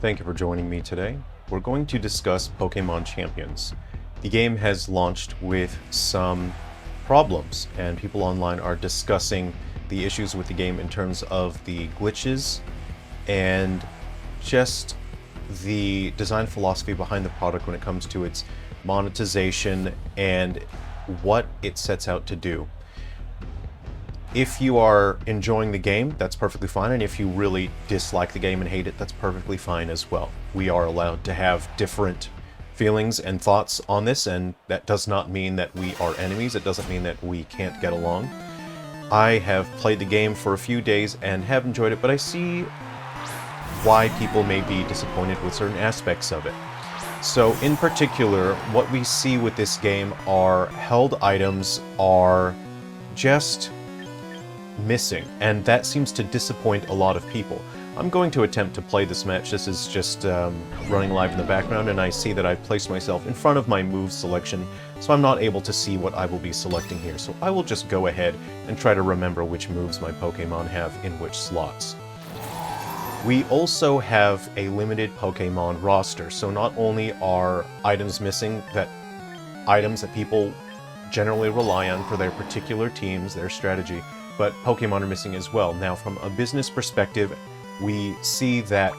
Thank you for joining me today. We're going to discuss Pokémon Champions. The game has launched with some problems, and people online are discussing the issues with the game in terms of the glitches and just the design philosophy behind the product when it comes to its monetization and what it sets out to do. If you are enjoying the game, that's perfectly fine, and if you really dislike the game and hate it, that's perfectly fine as well. We are allowed to have different feelings and thoughts on this, and that does not mean that we are enemies. It doesn't mean that we can't get along. I have played the game for a few days and have enjoyed it, but I see why people may be disappointed with certain aspects of it. So in particular, what we see with this game are held items are just missing, and that seems to disappoint a lot of people. I'm going to attempt to play this match. This is just running live in the background, and I see that I've placed myself in front of my move selection, so I'm not able to see what I will be selecting here. So I will just go ahead and try to remember which moves my Pokemon have in which slots. We also have a limited Pokemon roster, so not only are items missing, items that people generally rely on for their particular teams, their strategy, but Pokemon are missing as well. Now, from a business perspective, we see that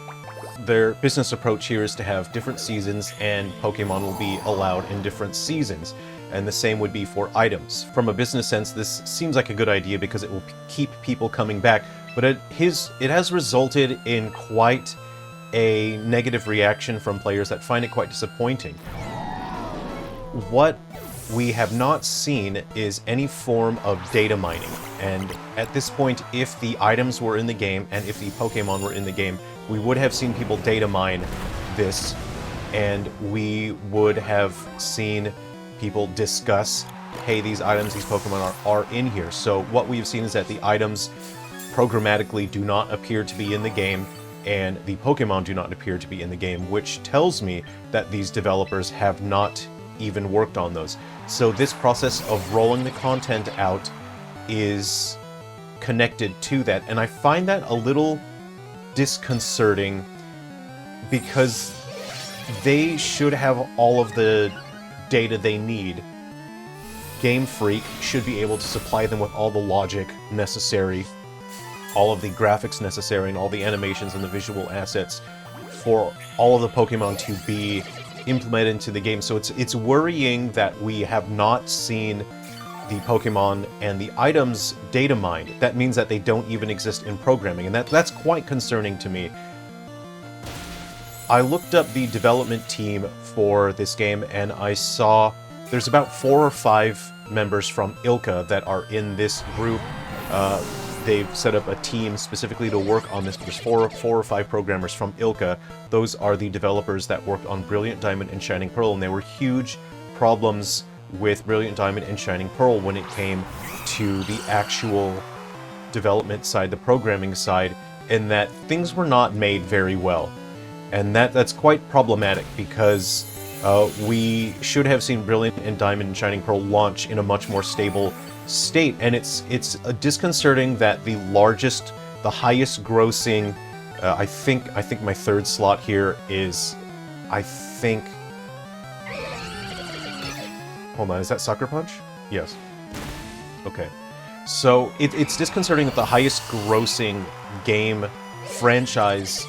their business approach here is to have different seasons, and Pokemon will be allowed in different seasons. And the same would be for items. From a business sense, this seems like a good idea because it will keep people coming back, but it has resulted in quite a negative reaction from players that find it quite disappointing. What we have not seen is any form of data mining, and at this point, if the items were in the game and if the Pokemon were in the game, we would have seen people data mine this, and we would have seen people discuss, hey, these items, these Pokemon are in here. So what we've seen is that the items programmatically do not appear to be in the game, and the Pokemon do not appear to be in the game, which tells me that these developers have not even worked on those. So this process of rolling the content out is connected to that, and I find that a little disconcerting because they should have all of the data they need. Game Freak should be able to supply them with all the logic necessary, all of the graphics necessary, and all the animations and the visual assets for all of the Pokemon to be implemented into the game. So it's worrying that we have not seen the Pokemon and the items data mined. That means that they don't even exist in programming, and that's quite concerning to me. I looked up the development team for this game, and I saw there's about 4 or 5 members from ILCA that are in this group. They've set up a team specifically to work on this. There's 4 or 5 programmers from ILCA. Those are the developers that worked on Brilliant Diamond and Shining Pearl, and there were huge problems with Brilliant Diamond and Shining Pearl when it came to the actual development side, the programming side, in that things were not made very well. And that's quite problematic because we should have seen Brilliant and Diamond and Shining Pearl launch in a much more stable state, and it's disconcerting that the highest grossing, I think my third slot here is, hold on, is that Sucker Punch? Yes. Okay. So it's disconcerting that the highest grossing game franchise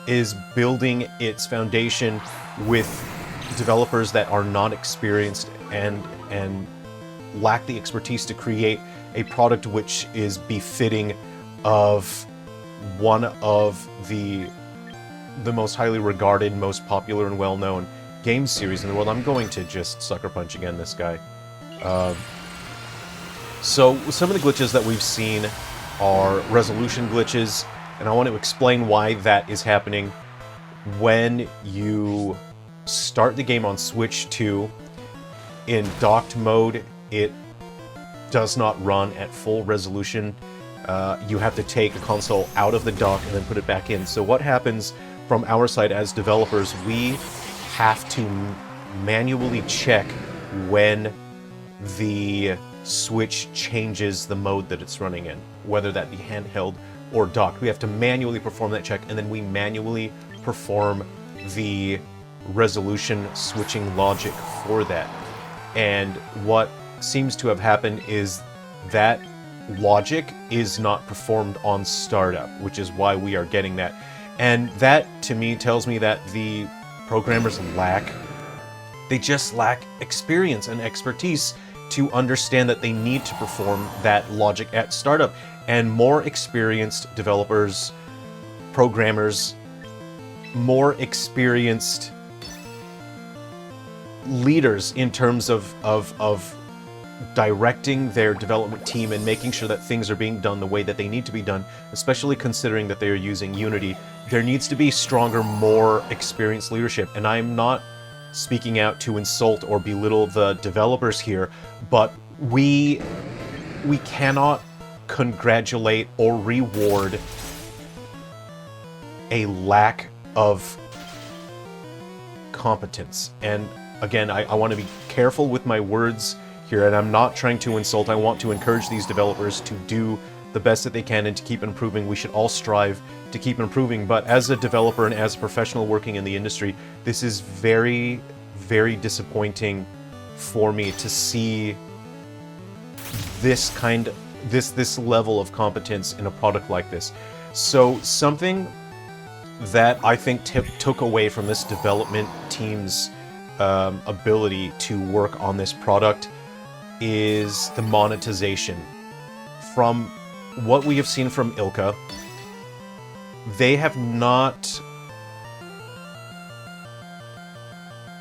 is building its foundation with developers that are not experienced and lack the expertise to create a product which is befitting of one of the most highly regarded, most popular and well-known game series in the world. I'm going to just Sucker Punch again this guy. So some of the glitches that we've seen are resolution glitches, and I want to explain why that is happening. When you start the game on Switch 2 in docked mode, it does not run at full resolution. You have to take a console out of the dock and then put it back in. So what happens from our side as developers, we have to manually check when the Switch changes the mode that it's running in, whether that be handheld or docked. We have to manually perform that check, and then we manually perform the resolution switching logic for that. And what seems to have happened is that logic is not performed on startup, which is why we are getting that. And that, to me, tells me that the programmers they just lack experience and expertise to understand that they need to perform that logic at startup. And more experienced developers, programmers, more experienced leaders in terms of directing their development team and making sure that things are being done the way that they need to be done, especially considering that they are using Unity. There needs to be stronger, more experienced leadership. And I'm not speaking out to insult or belittle the developers here, but we cannot congratulate or reward a lack of competence. And again, I want to be careful with my words here, and I'm not trying to insult. I want to encourage these developers to do the best that they can and to keep improving. We should all strive to keep improving, but as a developer and as a professional working in the industry, this is very, very disappointing for me to see this level of competence in a product like this. So something that I think took away from this development team's ability to work on this product is the monetization. From what we have seen from Ilka, they have not...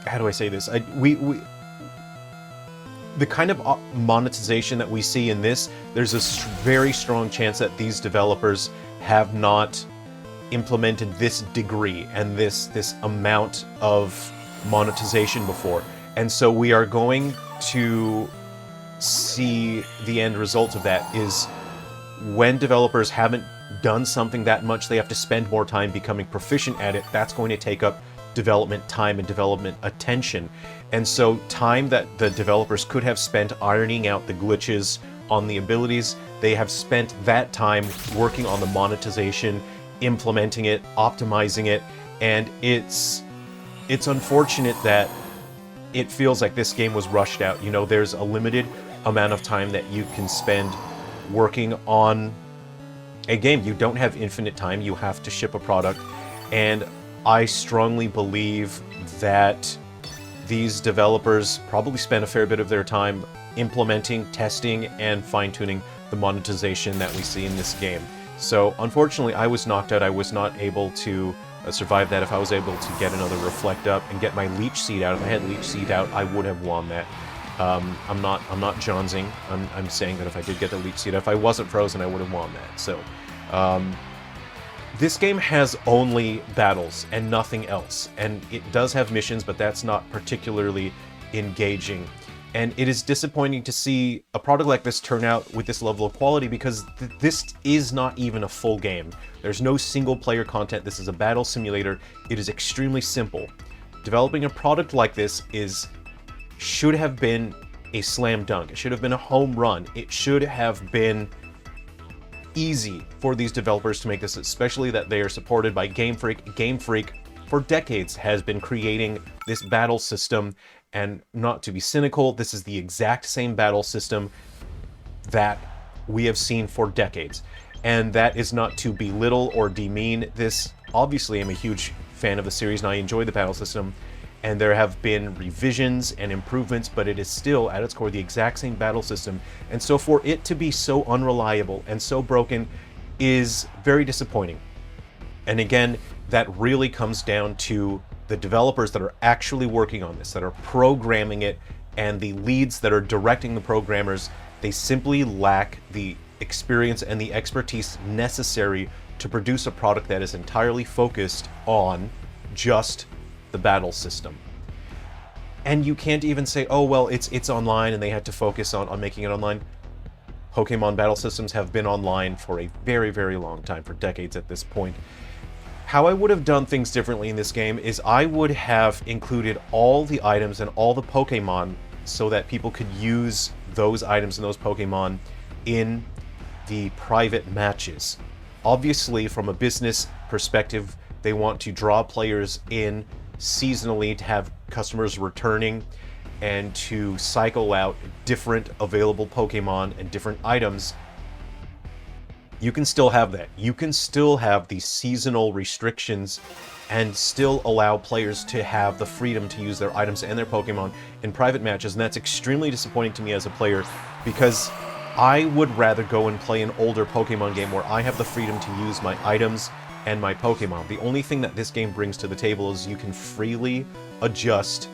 How do I say this? The kind of monetization that we see in this, there's a very strong chance that these developers have not implemented this degree and this amount of monetization before. And so we are going to see the end result of that is when developers haven't done something that much, they have to spend more time becoming proficient at it. That's going to take up development time and development attention. And so time that the developers could have spent ironing out the glitches on the abilities, they have spent that time working on the monetization, implementing it, optimizing it, and it's unfortunate that it feels like this game was rushed out. You know, there's a limited amount of time that you can spend working on a game. You don't have infinite time. You have to ship a product. And I strongly believe that these developers probably spent a fair bit of their time implementing, testing, and fine-tuning the monetization that we see in this game. So unfortunately, I was knocked out. I was not able to survive that. If I was able to get another Reflect up and get my Leech Seed out, if I had Leech Seed out, I would have won that. I'm not Johnsing. I'm saying that if I did get the Leech Seed, if I wasn't frozen, I would have won that. So, this game has only battles and nothing else, and it does have missions, but that's not particularly engaging. And it is disappointing to see a product like this turn out with this level of quality, because this is not even a full game. There's no single-player content. This is a battle simulator. It is extremely simple. Developing a product like this should have been a slam dunk. It should have been a home run. It should have been easy for these developers to make this, especially that they are supported by Game Freak. Game Freak, for decades, has been creating this battle system, and not to be cynical, this is the exact same battle system that we have seen for decades. And that is not to belittle or demean this. Obviously, I'm a huge fan of the series and I enjoy the battle system, and there have been revisions and improvements, but it is still, at its core, the exact same battle system. And so for it to be so unreliable and so broken is very disappointing. And again, that really comes down to the developers that are actually working on this, that are programming it, and the leads that are directing the programmers. They simply lack the experience and the expertise necessary to produce a product that is entirely focused on just the battle system. And you can't even say, oh, well, it's online and they had to focus on making it online. Pokemon battle systems have been online for a very, very long time, for decades at this point. How I would have done things differently in this game is I would have included all the items and all the Pokemon so that people could use those items and those Pokemon in the private matches. Obviously, from a business perspective, They want to draw players in seasonally, to have customers returning, and to cycle out different available Pokemon and different items. You can still have that. You can still have these seasonal restrictions and still allow players to have the freedom to use their items and their Pokemon in private matches, and that's extremely disappointing to me as a player, because I would rather go and play an older Pokemon game where I have the freedom to use my items and my Pokemon. The only thing that this game brings to the table is you can freely adjust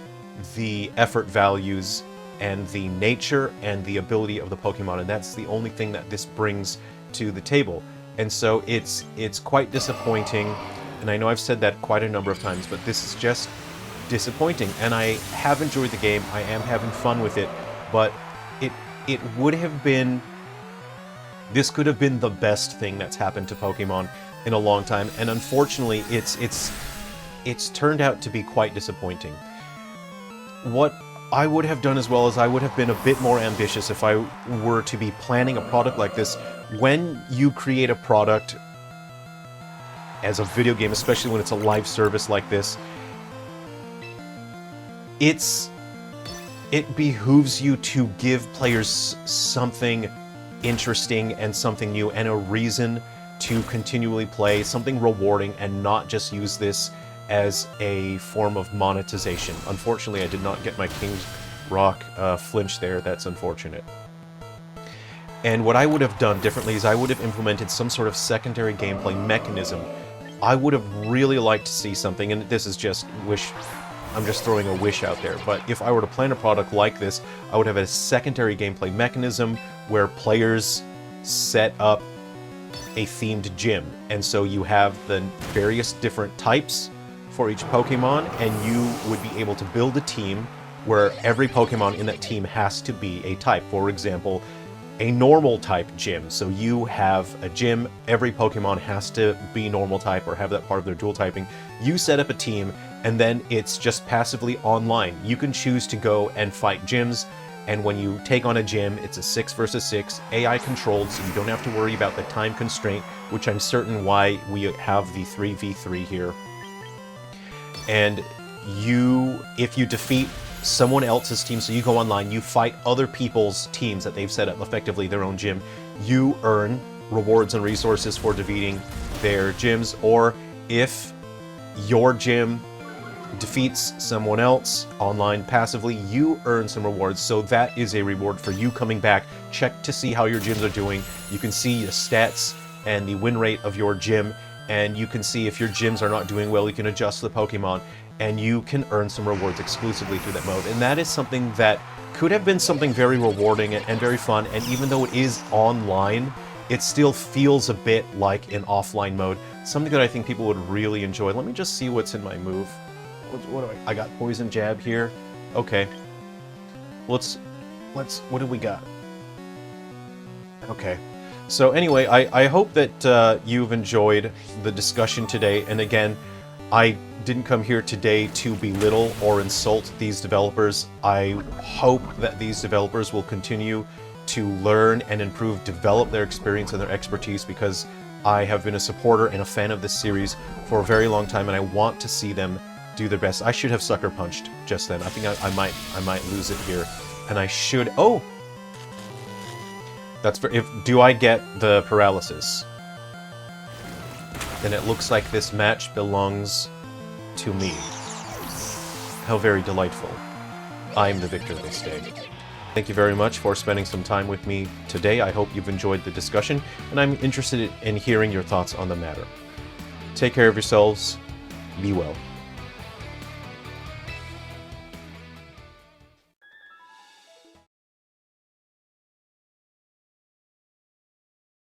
the effort values and the nature and the ability of the Pokemon, and that's the only thing that this brings to the table. And so it's quite disappointing, and I know I've said that quite a number of times, but this is just disappointing. And I have enjoyed the game, I am having fun with it, but it would have been, this could have been the best thing that's happened to Pokemon in a long time, and unfortunately it's turned out to be quite disappointing. What I would have done as well is I would have been a bit more ambitious if I were to be planning a product like this. When you create a product as a video game, especially when it's a live service like this, it behooves you to give players something interesting and something new and a reason to continually play, something rewarding, and not just use this as a form of monetization. Unfortunately, I did not get my King's Rock flinch there. That's unfortunate. And what I would have done differently is I would have implemented some sort of secondary gameplay mechanism. I would have really liked to see something, and this is just wish, I'm just throwing a wish out there, but if I were to plan a product like this, I would have a secondary gameplay mechanism where players set up a themed gym, and so you have the various different types for each Pokemon, and you would be able to build a team where every Pokemon in that team has to be a type. For example, a normal type gym. So you have a gym, every Pokemon has to be normal type or have that part of their dual typing. You set up a team, and then it's just passively online. You can choose to go and fight gyms, and when you take on a gym, it's a 6 versus 6, AI controlled, so you don't have to worry about the time constraint, which I'm certain why we have the 3v3 here. And if you defeat someone else's team, so you go online, you fight other people's teams that they've set up, effectively their own gym, you earn rewards and resources for defeating their gyms, or if your gym defeats someone else online passively, you earn some rewards. So that is a reward for you coming back, check to see how your gyms are doing. You can see the stats and the win rate of your gym, and you can see if your gyms are not doing well, you can adjust the Pokemon, and you can earn some rewards exclusively through that mode. And that is something that could have been something very rewarding and very fun, and even though it is online, it still feels a bit like an offline mode, something that I think people would really enjoy. Let me just see what's in my move. What do I got Poison Jab here. Okay. Let's what do we got? Okay. So anyway, I hope that you've enjoyed the discussion today, and again, I didn't come here today to belittle or insult these developers. I hope that these developers will continue to learn and improve, develop their experience and their expertise, because I have been a supporter and a fan of this series for a very long time, and I want to see them do their best. I should have sucker punched just then. I think I might lose it here, and I should. Oh, that's for do I get the paralysis? Then it looks like this match belongs to me. How very delightful. I'm the victor this day. Thank you very much for spending some time with me today. I hope you've enjoyed the discussion, and I'm interested in hearing your thoughts on the matter. Take care of yourselves. Be well.